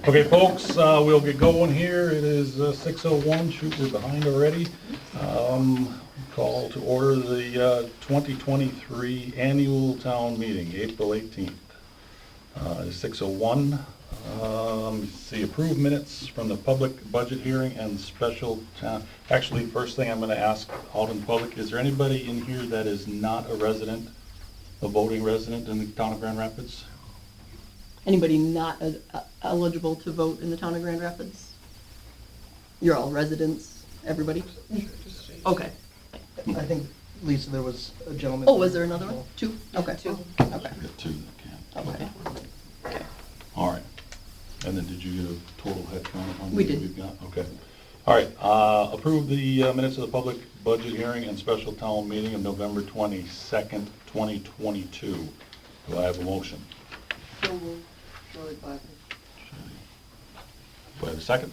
Okay, folks, we'll get going here. It is 6:01. Shoot, we're behind already. Call to order the 2023 annual town meeting, April 18th. It's 6:01. See, approved minutes from the public budget hearing and special town. Actually, first thing I'm going to ask out in public, is there anybody in here that is not a resident, a voting resident in the town of Grand Rapids? Anybody not eligible to vote in the town of Grand Rapids? You're all residents, everybody? Okay. I think, Lisa, there was a gentleman. Oh, was there another one? Two? Okay. Two. Okay. Got two that can't. Okay. All right. And then did you get a total head count on We what did. we've got? Okay. All right, approve the minutes of the public budget hearing and special town meeting of November 22nd, 2022. Do I have a motion? Shirley Clappy. Do I have a second?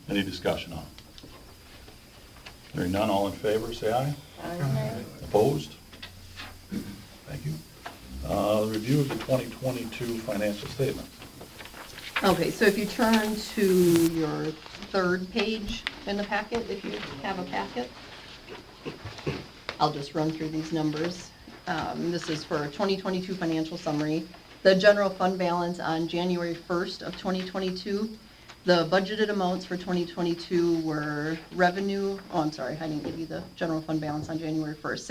Any discussion on it? Hearing none, all in favor, say aye. Aye. Opposed? Thank you. Review of the 2022 financial statement. Okay, so if you turn to your third page in the packet, if you have a packet, I'll just run through these numbers. This is for 2022 financial summary. The general fund balance on January 1st of 2022, the budgeted amounts for 2022 were revenue, I didn't give you the general fund balance on January 1st,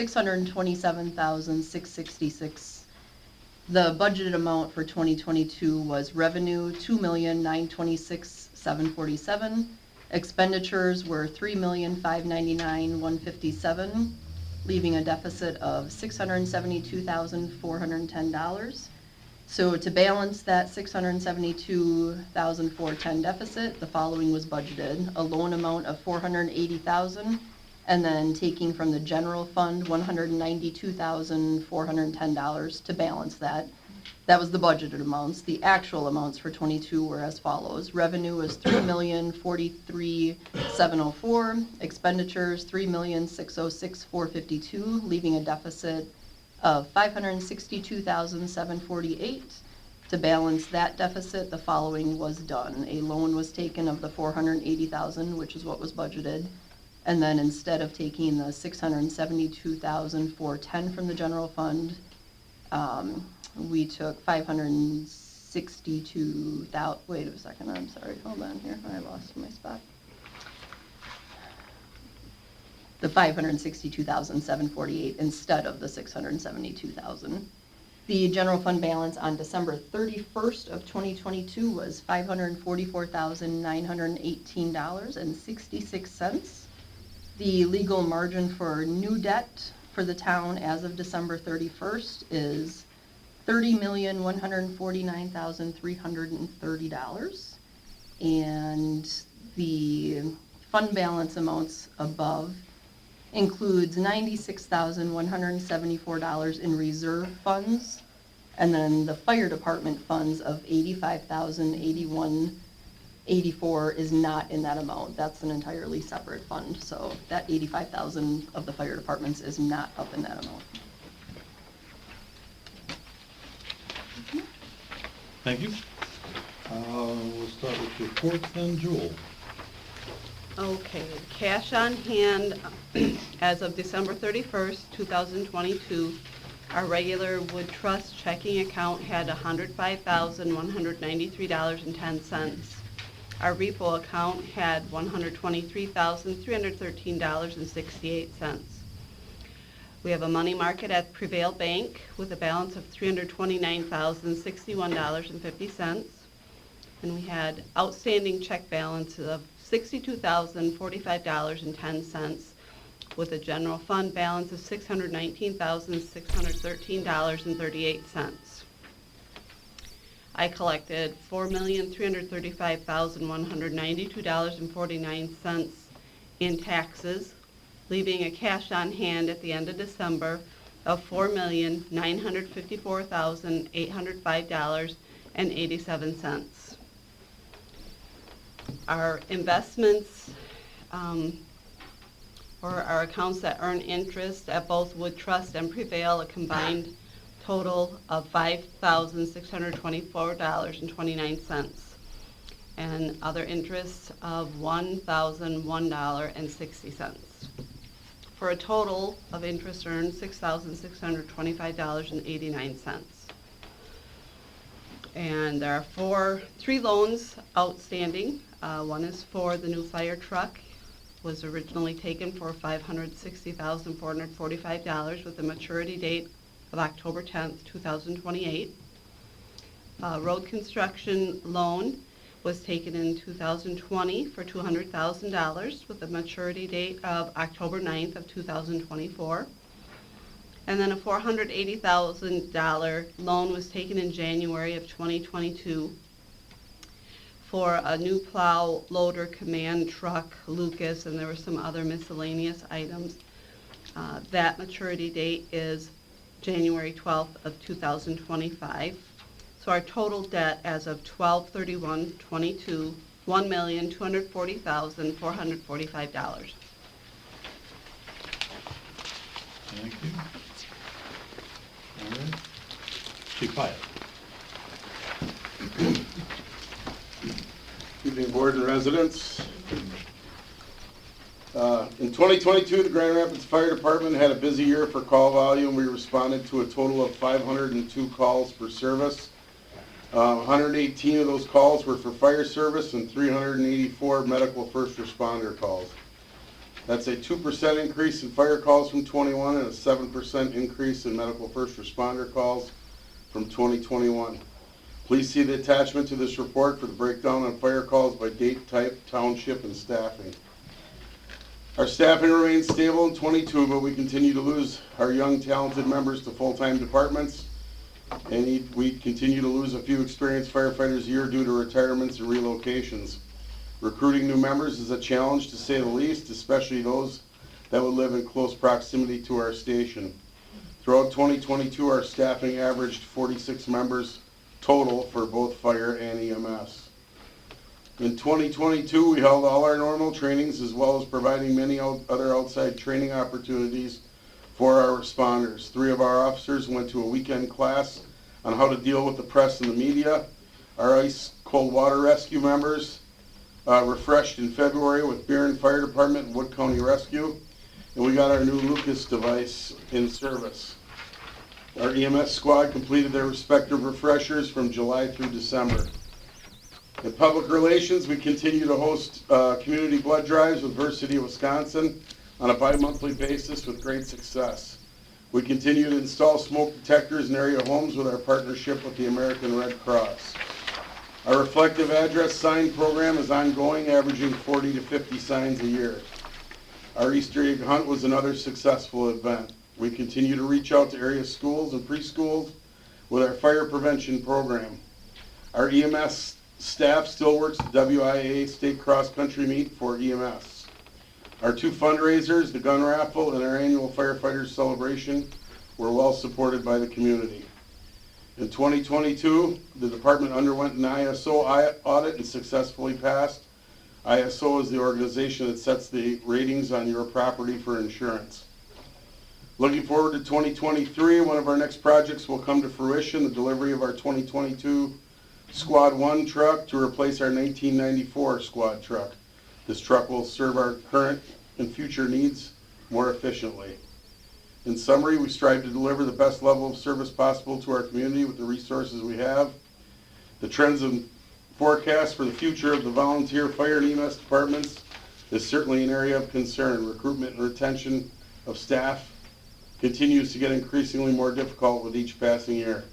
$627,666. The budgeted amount for 2022 was revenue, $2,926,747. Expenditures were $3,599,157, leaving a deficit of $672,410. So to balance that $672,410 deficit, the following was budgeted: a loan amount of $480,000, and then taking from the general fund $192,410 to balance that. That was the budgeted amounts. The actual amounts for 22 were as follows: revenue was $3,043,704, expenditures $3,606,452, leaving a deficit of $562,748. To balance that deficit, the following was done: a loan was taken of the $480,000, which is what was budgeted, and then instead of taking the $672,410 from the general fund, we took $562,000. Wait a second, I'm sorry. Hold on here. I lost my spot. The $562,748 instead of the $672,000. The general fund balance on December 31st of 2022 was $544,918.66. The legal margin for new debt for the town as of December 31st is $30,149,330. And the fund balance amounts above includes $96,174 in reserve funds, and then the fire department funds of $85,081.84 is not in that amount. That's an entirely separate fund, so that $85,000 of the fire departments is not up in that amount. Thank you. We'll start with reports then. Jewel. Okay, cash on hand as of December 31st, 2022, our regular Wood Trust checking account had $105,193.10. Our repo account had $123,313.68. We have a money market at Prevail Bank with a balance of $329,061.50. And we had outstanding check balance of $62,045.10 with a general fund balance of $619,613.38. I collected $4,335,192.49 in taxes, leaving a cash on hand at the end of December of $4,954,805.87. Our investments For our accounts that earn interest at both Wood Trust and Prevail, a combined total of $5,624.29, and other interests of $1,001.60, for a total of interest earned $6,625.89. And there are three loans outstanding. One is for the new fire truck, was originally taken for $560,445 with a maturity date of October 10th, 2028. Road construction loan was taken in 2020 for $200,000 with a maturity date of October 9th of 2024. And then a $480,000 loan was taken in January of 2022 for a new plow loader command truck, Lucas, and there were some other miscellaneous items. That maturity date is January 12th of 2025. So our total debt as of 12/31/22, $1,240,445. Thank you. All right. Chief Pyatt. Evening, board and residents. In 2022, the Grand Rapids Fire Department had a busy year for call volume. We responded to a total of 502 calls for service. 118 of those calls were for fire service and 384 medical first responder calls. That's a 2% increase in fire calls from 21 and a 7% increase in medical first responder calls from 2021. Please see the attachment to this report for the breakdown on fire calls by date, type, township, and staffing. Our staffing remains stable in 22, but we continue to lose our young, talented members to full-time departments. And we continue to lose a few experienced firefighters a year due to retirements and relocations. Recruiting new members is a challenge, to say the least, especially those that would live in close proximity to our station. Throughout 2022, our staffing averaged 46 members total for both fire and EMS. In 2022, we held all our normal trainings as well as providing many other outside training opportunities for our responders. 3 of our officers went to a weekend class on how to deal with the press and the media. Our ice cold water rescue members refreshed in February with Burin Fire Department and Wood County Rescue. And we got our new Lucas device in service. Our EMS squad completed their respective refreshers from July through December. In public relations, we continue to host community blood drives with Versity of Wisconsin on a bi-monthly basis with great success. We continue to install smoke detectors in area homes with our partnership with the American Red Cross. Our reflective address sign program is ongoing, averaging 40 to 50 signs a year. Our Easter egg hunt was another successful event. We continue to reach out to area schools and preschools with our fire prevention program. Our EMS staff still works the WIA State Cross Country Meet for EMS. Our 2 fundraisers, the gun raffle and our annual firefighters celebration, were well supported by the community. In 2022, the department underwent an ISO audit and successfully passed. ISO is the organization that sets the ratings on your property for insurance. Looking forward to 2023, one of our next projects will come to fruition, the delivery of our 2022 Squad 1 truck to replace our 1994 Squad truck. This truck will serve our current and future needs more efficiently. In summary, we strive to deliver the best level of service possible to our community with the resources we have. The trends and forecasts for the future of the volunteer fire and EMS departments is certainly an area of concern. Recruitment and retention of staff continues to get increasingly more difficult with each passing year.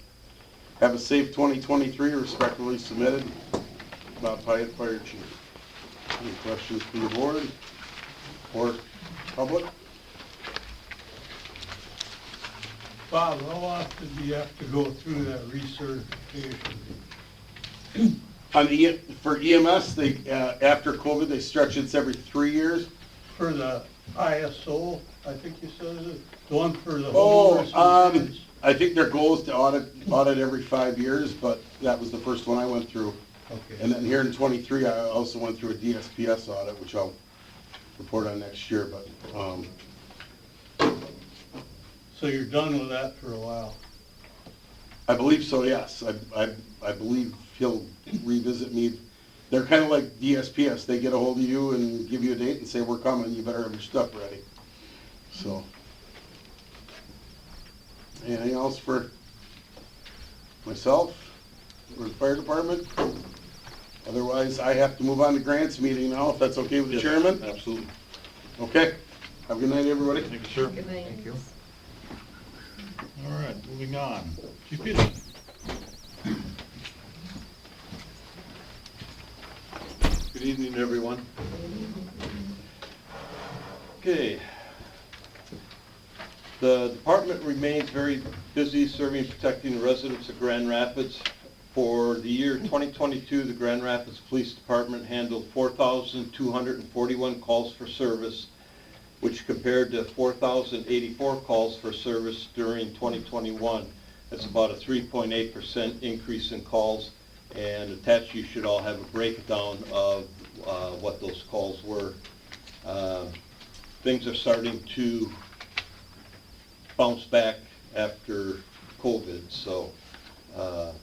Have a safe 2023, respectfully submitted, Bob Pyatt, Fire Chief. Any questions from the board or public? Bob, how often do you have to go through that recertification? For EMS, they after COVID, they stretch it every 3 years. For the ISO, I think you said it, the one for the Oh, homeowners insurance? I think their goal is to audit every 5 years, but that was the first one I went through. Okay. And then here in '23, I also went through a DSPS audit, which I'll report on next year, but, So you're done with that for a while? I believe so, yes. I believe he'll revisit me. They're kind of like DSPS. They get a hold of you and give you a date and say, we're coming, you better have your stuff ready. So. Anything else for myself or the fire department? Otherwise, I have to move on to grants meeting now, if that's okay with the Yes, chairman? Absolutely. Okay. Have a good night, everybody. Thank you, sir. Thank you. All right, moving on. Chief Peterson. Good evening, everyone. Okay. The department remains very busy serving and protecting the residents of Grand Rapids. For the year 2022, the Grand Rapids Police Department handled 4,241 calls for service, which compared to 4,084 calls for service during 2021. That's about a 3.8% increase in calls, and attached you should all have a breakdown of what those calls were. Things are starting to bounce back after COVID, so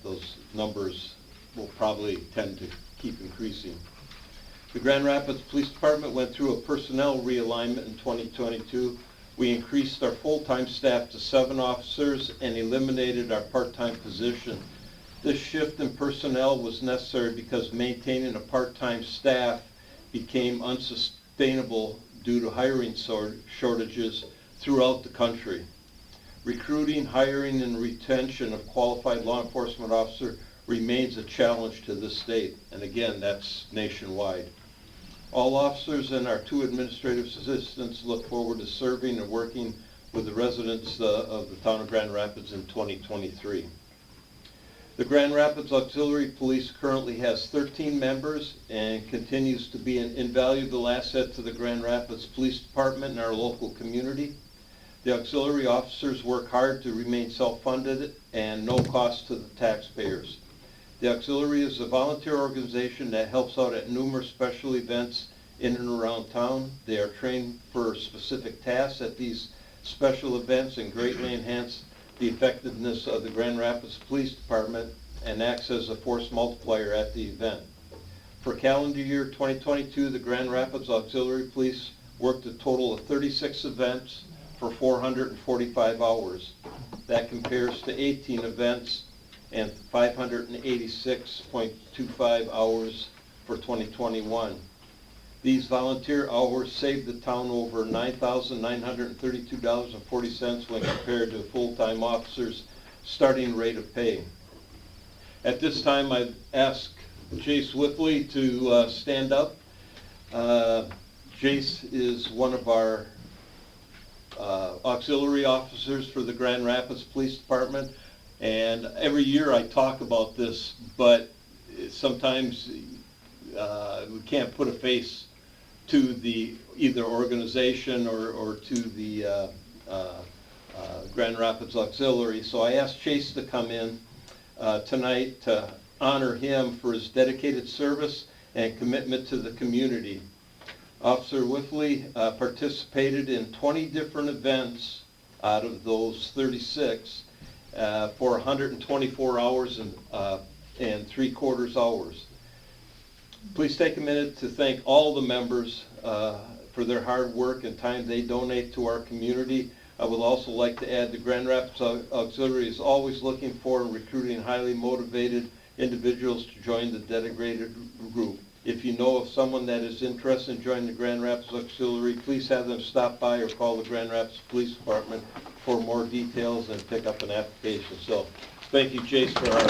those numbers will probably tend to keep increasing. The Grand Rapids Police Department went through a personnel realignment in 2022. We increased our full-time staff to 7 officers and eliminated our part-time position. This shift in personnel was necessary because maintaining a part-time staff became unsustainable due to hiring shortages throughout the country. Recruiting, hiring, and retention of qualified law enforcement officers remains a challenge to this state, and again, that's nationwide. All officers and our 2 administrative assistants look forward to serving and working with the residents of the town of Grand Rapids in 2023. The Grand Rapids Auxiliary Police currently has 13 members and continues to be an invaluable asset to the Grand Rapids Police Department and our local community. The auxiliary officers work hard to remain self-funded and no cost to the taxpayers. The auxiliary is a volunteer organization that helps out at numerous special events in and around town. They are trained for specific tasks at these special events and greatly enhance the effectiveness of the Grand Rapids Police Department and acts as a force multiplier at the event. For calendar year 2022, the Grand Rapids Auxiliary Police worked a total of 36 events for 445 hours. That compares to 18 events and 586.25 hours for 2021. These volunteer hours saved the town over $9,932.40 when compared to full-time officers' starting rate of pay. At this time, I've asked Jace Whipley to stand up. Jace is one of our auxiliary officers for the Grand Rapids Police Department. And every year I talk about this, but sometimes we can't put a face to the either organization or to the Grand Rapids Auxiliary. So I asked Chase to come in tonight to honor him for his dedicated service and commitment to the community. Officer Whiffley participated in 20 different events out of those 36 for 124 hours and 3/4 hours. Please take a minute to thank all the members for their hard work and time they donate to our community. I would also like to add the Grand Rapids Auxiliary is always looking for and recruiting highly motivated individuals to join the dedicated group. If you know of someone that is interested in joining the Grand Rapids Auxiliary, please have them stop by or call the Grand Rapids Police Department for more details and pick up an application. So thank you, Jace, for our...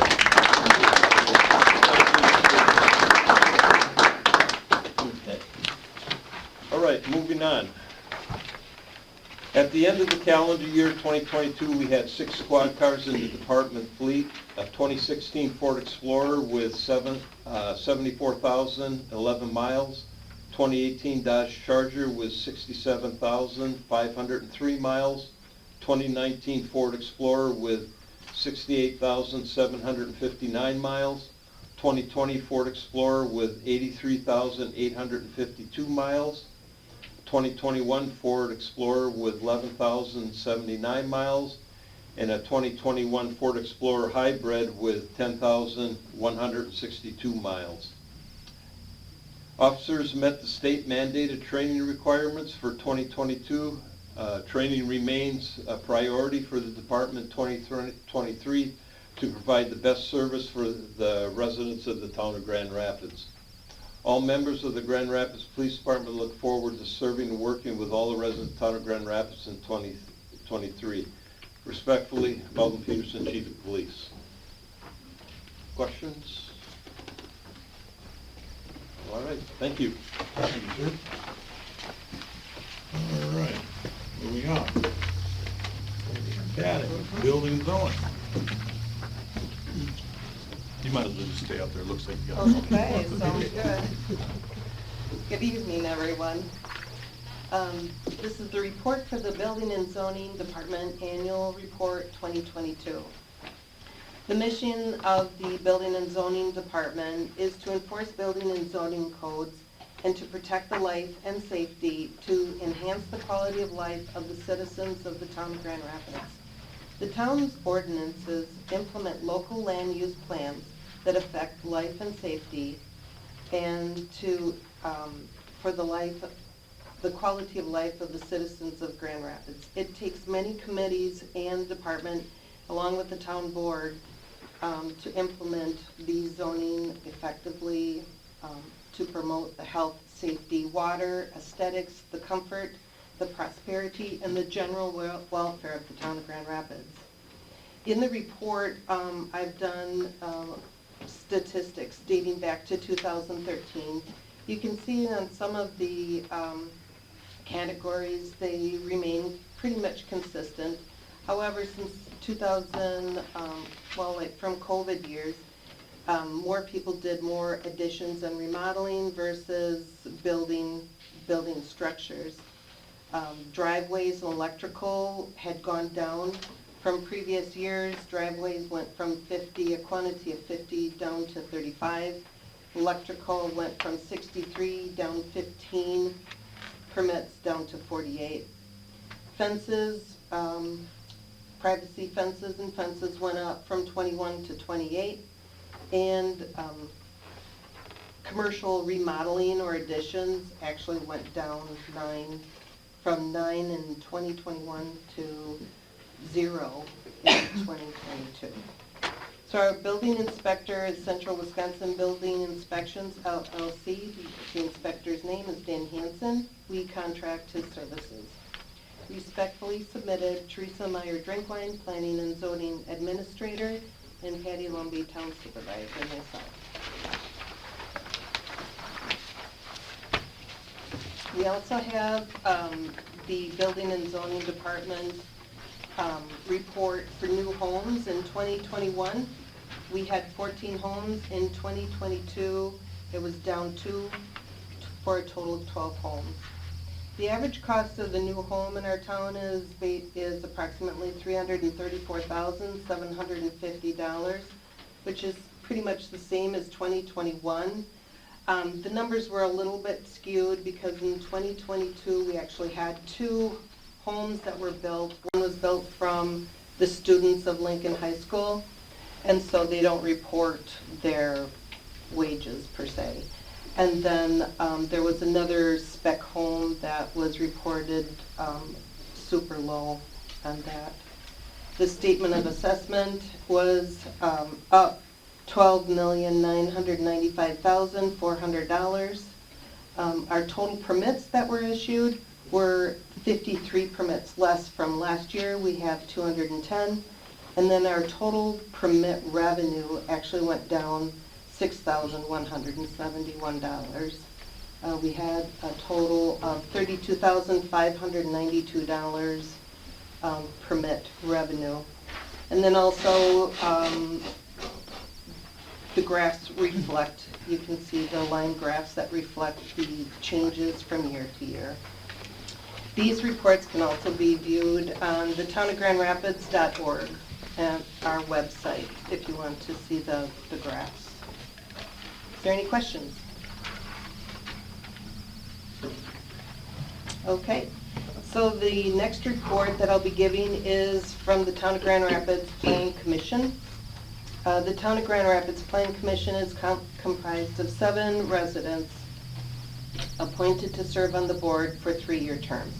Okay. All right, moving on. At the end of the calendar year 2022, we had 6 squad cars in the department fleet, a 2016 Ford Explorer with 74,011 miles, 2018 Dodge Charger with 67,503 miles, 2019 Ford Explorer with 68,759 miles, 2020 Ford Explorer with 83,852 miles, 2021 Ford Explorer with 11,079 miles, and a 2021 Ford Explorer Hybrid with 10,162 miles. Officers met the state mandated training requirements for 2022. Training remains a priority for the department 2023 to provide the best service for the residents of the town of Grand Rapids. All members of the Grand Rapids Police Department look forward to serving and working with all the residents of the town of Grand Rapids in 2023. Respectfully, Melvin Peterson, Chief of Police. Questions? All right, thank you. Thank you, sir. All right, moving on. Got it, building and zoning. You might as well just stay up there, looks like you got something. Okay, sounds good. Good evening, everyone. This is the report for the Building and Zoning Department Annual Report 2022. The mission of the Building and Zoning Department is to enforce building and zoning codes and to protect the life and safety to enhance the quality of life of the citizens of the town of Grand Rapids. The town's ordinances implement local land use plans that affect life and safety and to, for the quality of life of the citizens of Grand Rapids. It takes many committees and departments, along with the town board, to implement the zoning effectively, to promote the health, safety, water, aesthetics, the comfort, the prosperity, and the general welfare of the town of Grand Rapids. In the report, I've done statistics dating back to 2013. You can see on some of the categories, they remain pretty much consistent. However, since 2000, like from COVID years, more people did more additions and remodeling versus building structures. Driveways and electrical had gone down from previous years. Driveways went from 50, a quantity of 50 down to 35. Electrical went from 63 down 15, permits down to 48. Fences, privacy fences and fences went up from 21 to 28. And commercial remodeling or additions actually went down from 9 in 2021 to 0 in 2022. So our building inspector is Central Wisconsin Building Inspections LLC. The inspector's name is Dan Hansen. We contract his services. Respectfully submitted, Teresa Meyer Drinkline, Planning and Zoning Administrator, and Patty Lumbee, Town Supervisor, and myself. We also have the Building and Zoning Department report for new homes in 2021. We had 14 homes. In 2022, it was down 2 for a total of 12 homes. The average cost of the new home in our town is approximately $334,750, which is pretty much the same as 2021. The numbers were a little bit skewed because in 2022 we actually had 2 homes that were built. One was built from the students of Lincoln High School, and so they don't report their wages per se. And then there was another spec home that was reported super low on that. The statement of assessment was up $12,995,400. Our total permits that were issued were 53 permits less from last year. We have 210. And then our total permit revenue actually went down $6,171. We had a total of $32,592 permit revenue. And then also the graphs reflect, you can see the line graphs that reflect the changes from year to year. These reports can also be viewed on the townofgrandrapids.org and our website if you want to see the graphs. Is there any questions? Okay, so the next report that I'll be giving is from the Town of Grand Rapids Planning Commission. The Town of Grand Rapids Planning Commission is comprised of 7 residents appointed to serve on the board for 3-year terms.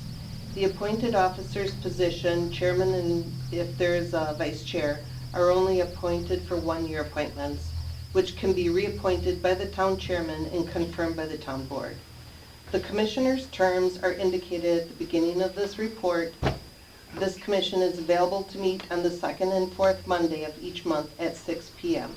The appointed officer's position, chairman and if there's a vice chair, are only appointed for 1-year appointments, which can be reappointed by the town chairman and confirmed by the town board. The commissioners' terms are indicated at the beginning of this report. This commission is available to meet on the 2nd and 4th Monday of each month at 6 p.m.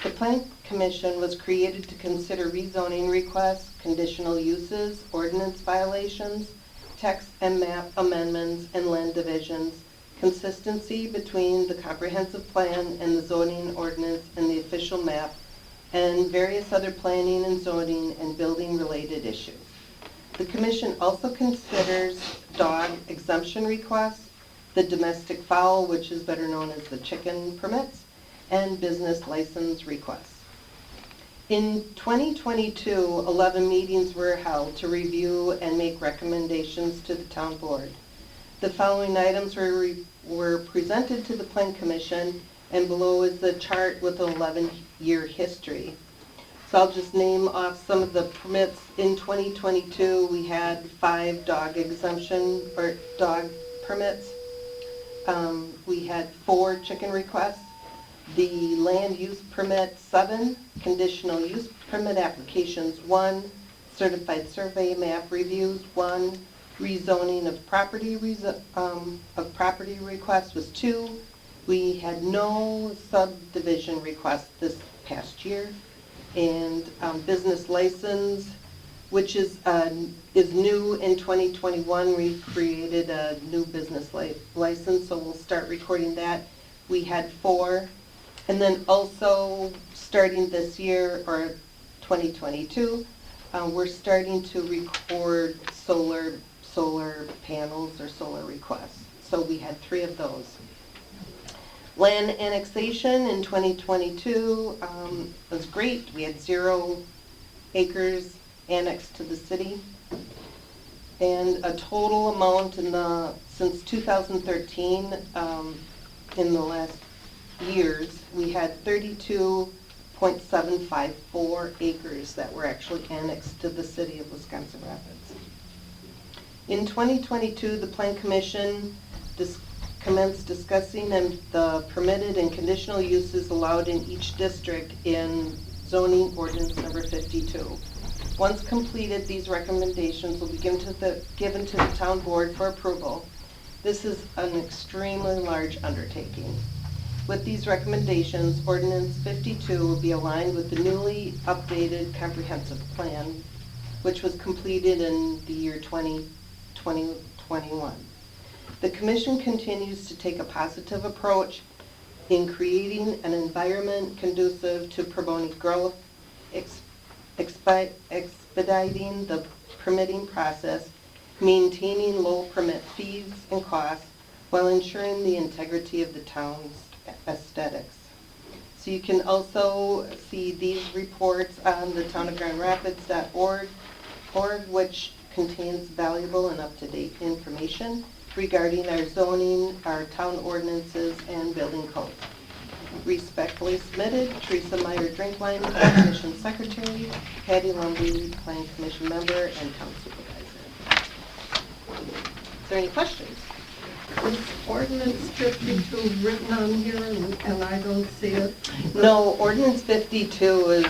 The Planning Commission was created to consider rezoning requests, conditional uses, ordinance violations, text and map amendments, and land divisions, consistency between the comprehensive plan and the zoning ordinance and the official map, and various other planning and zoning and building related issues. The commission also considers dog exemption requests, the domestic fowl, which is better known as the chicken permits, and business license requests. In 2022, 11 meetings were held to review and make recommendations to the town board. The following items were presented to the Plan Commission, and below is the chart with an 11-year history. So I'll just name off some of the permits. In 2022, we had 5 dog exemption or dog permits. We had 4 chicken requests. The land use permit, 7. Conditional use permit applications, 1. Certified survey map reviews, 1. Rezoning of property requests was 2. We had no subdivision requests this past year. And business license, which is new in 2021. We created a new business license, so we'll start recording that. We had 4. And then also, starting this year, or 2022, we're starting to record solar panels or solar requests. So we had 3 of those. Land annexation in 2022 was great. We had 0 acres annexed to the city. And a total amount since 2013, in the last years, we had 32.754 acres that were actually annexed to the city of Wisconsin Rapids. In 2022, the Plan Commission commenced discussing the permitted and conditional uses allowed in each district in zoning ordinance number 52. Once completed, these recommendations will be given to the town board for approval. This is an extremely large undertaking. With these recommendations, ordinance 52 will be aligned with the newly updated comprehensive plan, which was completed in the year 2021. The Commission continues to take a positive approach in creating an environment conducive to promoting growth, expediting the permitting process, maintaining low permit fees and costs, while ensuring the integrity of the town's aesthetics. So you can also see these reports on the townofgrandrapids.org, which contains valuable and up-to-date information regarding our zoning, our town ordinances, and building codes. Respectfully submitted, Teresa Meyer Drinkline, Planning Commission Secretary, Patty Lumby, Planning Commission Member, and Town Supervisor. Is there any questions? Is ordinance 52 written on here and I don't see it? No, ordinance 52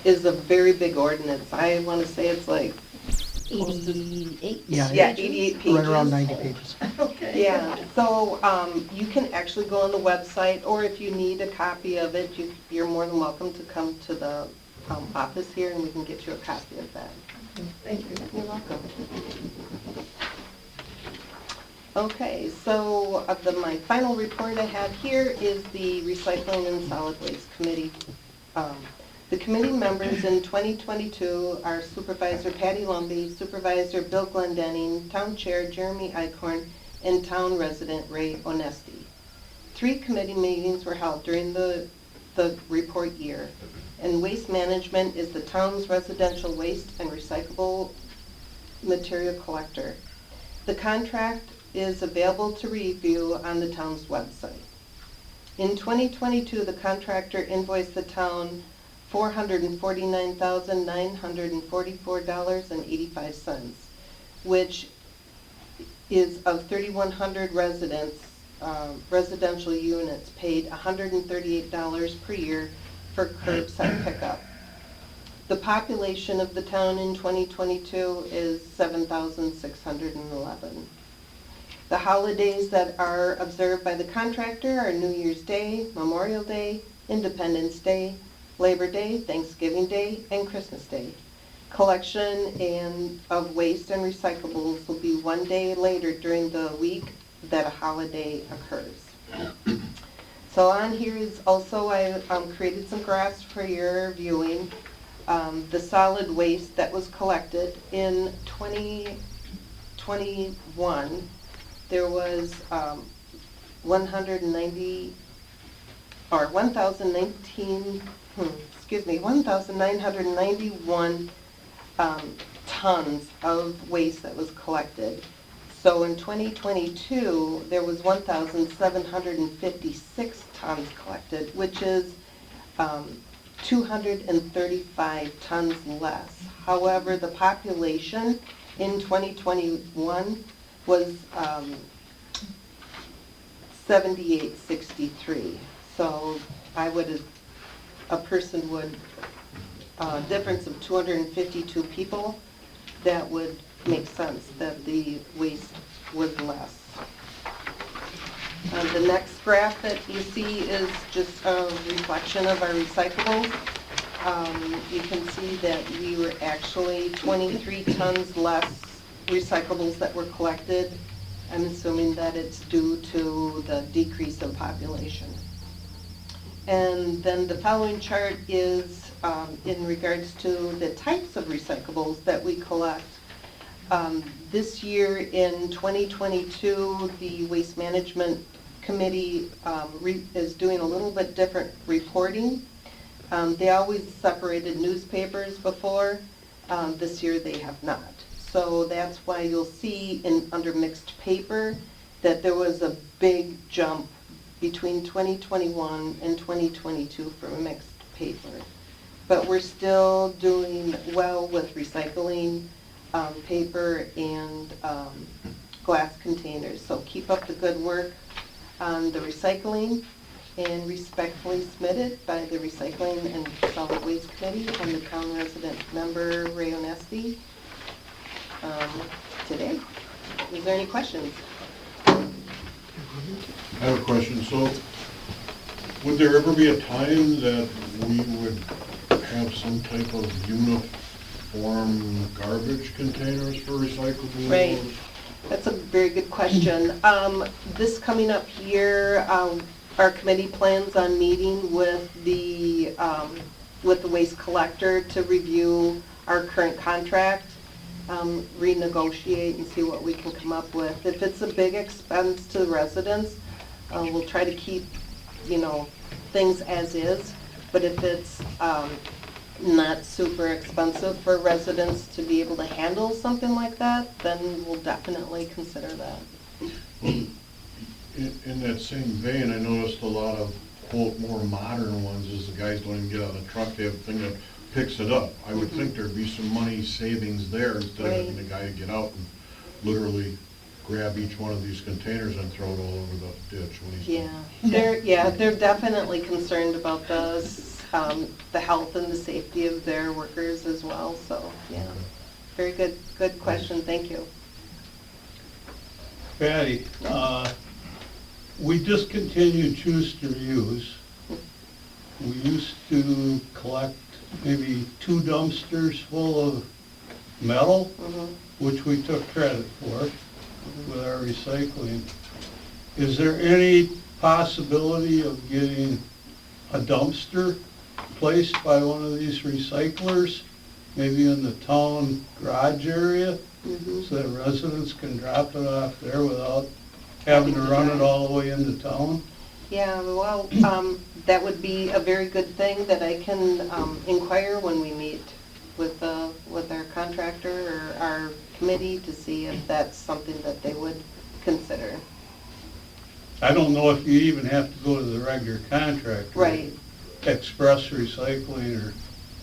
is a very big ordinance. I want to say it's like 88? Yeah, 88 pages. Right around 90 pages. Okay. Yeah, so you can actually go on the website, or if you need a copy of it, you're more than welcome to come to the office here and we can get you a copy of that. Thank you. You're welcome. Okay, so my final report I have here is the Recycling and Solid Waste Committee. The committee members in 2022 are Supervisor Patty Lumby, Supervisor Bill Glendenning, Town Chair Jeremy Eichhorn, and Town Resident Ray Onesti. 3 committee meetings were held during the report year, and waste management is the town's residential waste and recyclable material collector. The contract is available to review on the town's website. In 2022, the contractor invoiced the town $449,944.85, which is of 3,100 residential units paid $138 per year for curbside pickup. The population of the town in 2022 is 7,611. The holidays that are observed by the contractor are New Year's Day, Memorial Day, Independence Day, Labor Day, Thanksgiving Day, and Christmas Day. Collection of waste and recyclables will be one day later during the week that a holiday occurs. So on here is also, I created some graphs for your viewing. The solid waste that was collected in 2021, there was 1,991 tons of waste that was collected. So in 2022, there was 1,756 tons collected, which is 235 tons less. However, the population in 2021 was 7863. So a person would, difference of 252 people, that would make sense that the waste was less. The next graph that you see is just a reflection of our recyclables. You can see that we were actually 23 tons less recyclables that were collected. I'm assuming that it's due to the decrease in population. And then the following chart is in regards to the types of recyclables that we collect. This year in 2022, the Waste Management Committee is doing a little bit different reporting. They always separated newspapers before. This year they have not. So that's why you'll see under mixed paper that there was a big jump between 2021 and 2022 for mixed paper. But we're still doing well with recycling paper and glass containers. So keep up the good work on the recycling, and respectfully submitted by the Recycling and Solid Waste Committee and the town resident member Ray Onesti today. Is there any questions? I have a question. So, would there ever be a time that we would have some type of uniform garbage containers for recyclables? Right. That's a very good question. This coming up here, our committee plans on meeting with the waste collector to review our current contract, renegotiate and see what we can come up with. If it's a big expense to the residents, we'll try to keep, things as is. But if it's not super expensive for residents to be able to handle something like that, then we'll definitely consider that. In that same vein, I noticed a lot of, quote, more modern ones is the guys don't even get out of the truck, they have a thing that picks it up. I would think there'd be some money savings there instead of having the guy get out and literally grab each one of these containers and throw it all over the ditch when he's done. They're definitely concerned about the health and the safety of their workers as well, so, yeah. Very good question, thank you. Patty, we discontinued Choose to Reuse. We used to collect maybe 2 dumpsters full of metal, which we took credit for with our recycling. Is there any possibility of getting a dumpster placed by one of these recyclers, maybe in the town garage area, so that residents can drop it off there without having to run it all the way into town? Yeah, well, that would be a very good thing that I can inquire when we meet with the with our contractor or our committee to see if that's something that they would consider. I don't know if you even have to go to the regular contractor. Right. Express Recycling or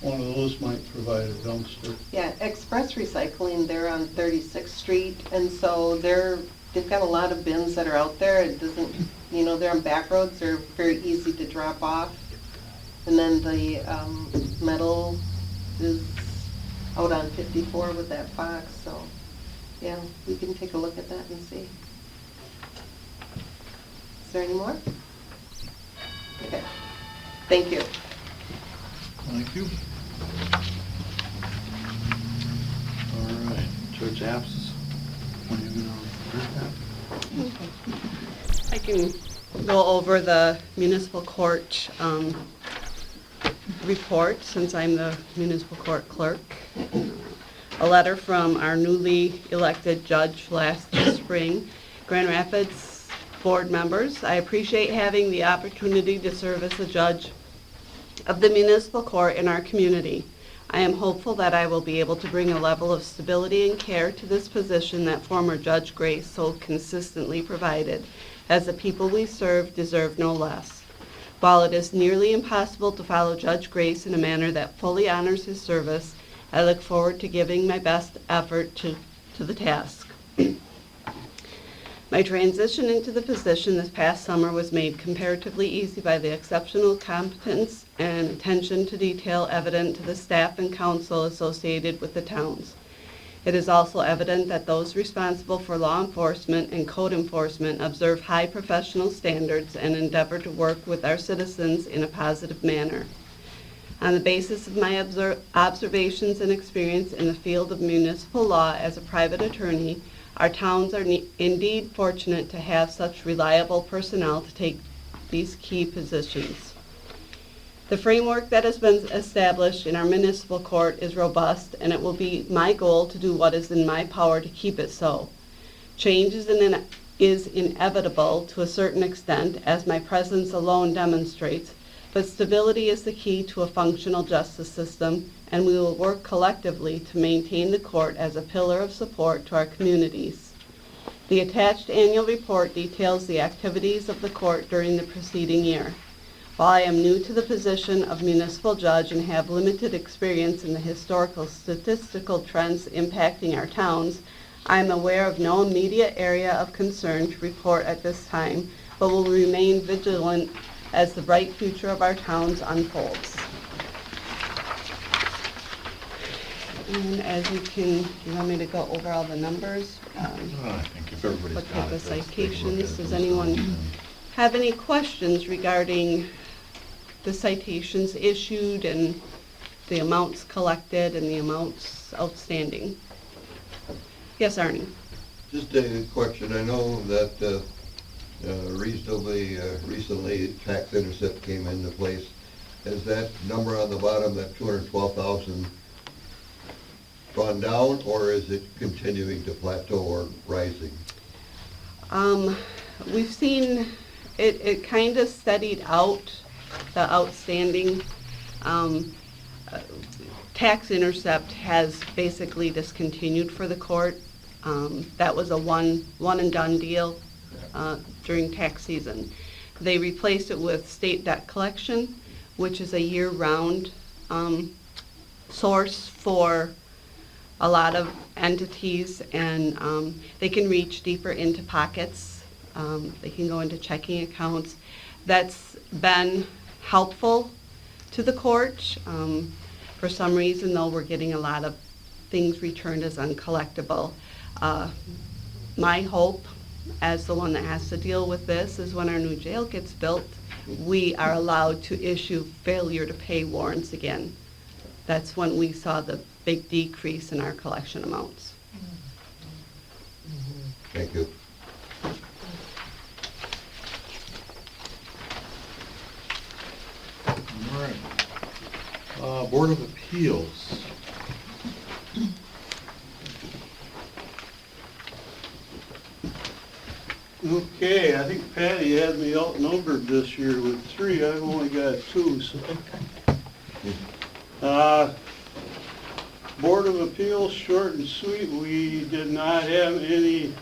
one of those might provide a dumpster. Yeah, Express Recycling, they're on 36th Street, and so they've got a lot of bins that are out there. It doesn't, they're on back roads, they're very easy to drop off. And then the metal is out on 54 with that box, so, yeah, we can take a look at that and see. Is there any more? Okay, thank you. Thank you. All right, Judge Apps, when are you gonna read that? I can go over the municipal court report, since I'm the municipal court clerk. A letter from our newly elected judge last spring. Grand Rapids board members, I appreciate having the opportunity to serve as a judge of the municipal court in our community. I am hopeful that I will be able to bring a level of stability and care to this position that former Judge Grace so consistently provided, as the people we serve deserve no less. While it is nearly impossible to follow Judge Grace in a manner that fully honors his service, I look forward to giving my best effort to the task. My transition into the position this past summer was made comparatively easy by the exceptional competence and attention to detail evident to the staff and council associated with the towns. It is also evident that those responsible for law enforcement and code enforcement observe high professional standards and endeavor to work with our citizens in a positive manner. On the basis of my observations and experience in the field of municipal law as a private attorney, our towns are indeed fortunate to have such reliable personnel to take these key positions. The framework that has been established in our municipal court is robust, and it will be my goal to do what is in my power to keep it so. Change is inevitable to a certain extent, as my presence alone demonstrates, but stability is the key to a functional justice system, and we will work collectively to maintain the court as a pillar of support to our communities. The attached annual report details the activities of the court during the preceding year. While I am new to the position of municipal judge and have limited experience in the historical statistical trends impacting our towns, I am aware of no immediate area of concern to report at this time, but will remain vigilant as the bright future of our towns unfolds. And as you can, you want me to go over all the numbers? I think if everybody's What got type it, of let's take a look at citations? it. Does anyone have any questions regarding the citations issued and the amounts collected and the amounts outstanding? Yes, Arnie? Just a question. I know that reasonably recently tax intercept came into place. Has that number on the bottom, that 212,000, gone down, or is it continuing to plateau or rising? We've seen it kind of steadied out, the outstanding. Tax intercept has basically discontinued for the court. That was a one and done deal during tax season. They replaced it with state debt collection, which is a year-round source for a lot of entities, and they can reach deeper into pockets. They can go into checking accounts. That's been helpful to the court. For some reason, though, we're getting a lot of things returned as uncollectible. My hope, as the one that has to deal with this, is when our new jail gets built, we are allowed to issue failure to pay warrants again. That's when we saw the big decrease in our collection amounts. Thank you. All right. Board of Appeals. Okay, I think Patty had me outnumbered this year with 3. I've only got 2, so. Board of Appeals, short and sweet, we did not have any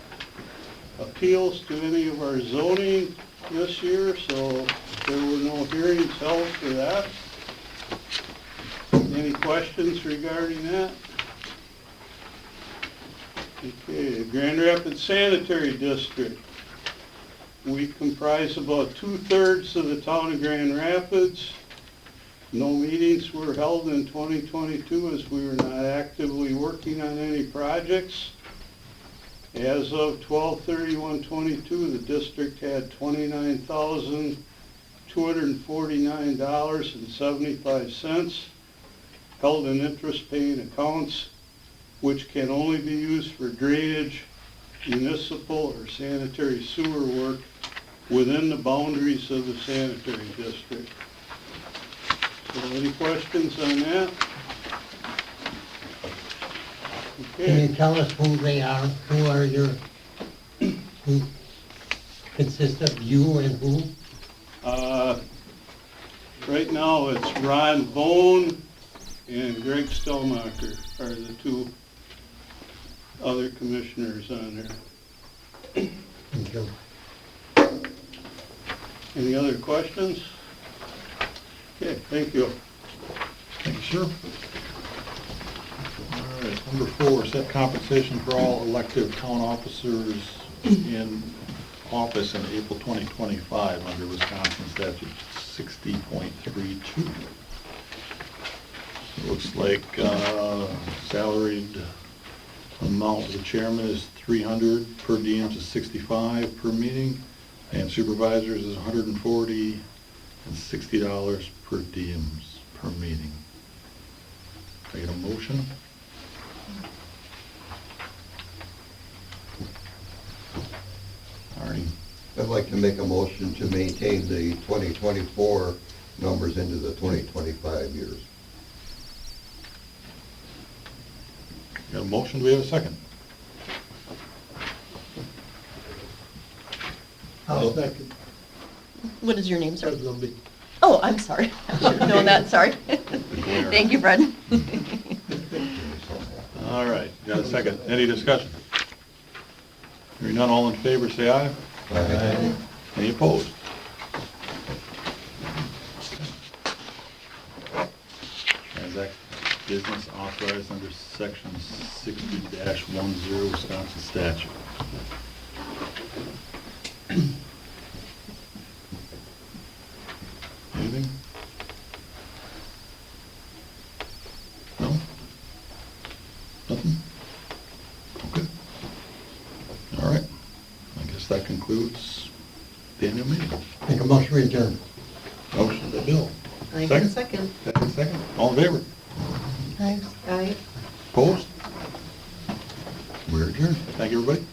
appeals to any of our zoning this year, so there were no hearings held for that. Any questions regarding that? Okay, Grand Rapids Sanitary District. We comprise about 2/3 of the town of Grand Rapids. No meetings were held in 2022 as we were not actively working on any projects. As of 12/31/22, the district had $29,249.75 held in interest-paying accounts, which can only be used for drainage, municipal, or sanitary sewer work within the boundaries of the sanitary district. So any questions on that? Can you Okay. tell us who they are? Who are your, who consists of you and who? Right now, it's Ron Vaughn and Greg Stelmacher are the two other commissioners on there. Thank you. Any other questions? Okay, thank you. Thank you, sir. All right, number 4, set compensation for all elective town officers in office in April 2025 under Wisconsin statute 60.32. It looks like salaried amount of the chairman is $300, per diems is $65 per meeting, and supervisors is $140 and $60 per diems per meeting. Can I get a motion? Arnie, I'd like to make a motion to maintain the 2024 numbers into the 2025 years. got a motion, do we have a second? I'll second. What is your name, sir? Fred Lumby. Oh, I'm sorry. I should have known that, sorry. Thank you, Fred. All right, got a second. Any discussion? Hearing none, all in favor, say aye. Aye. Any opposed? Transact business authorized under section 60-10 Wisconsin statute. Anything? No? Nothing? Okay. All right. I guess that concludes the annual meeting. Make a motion to adjourn. Motion to Bill. I Second? second. Second. All in favor? Aye. Aye. Opposed? We're adjourned. Thank you, everybody.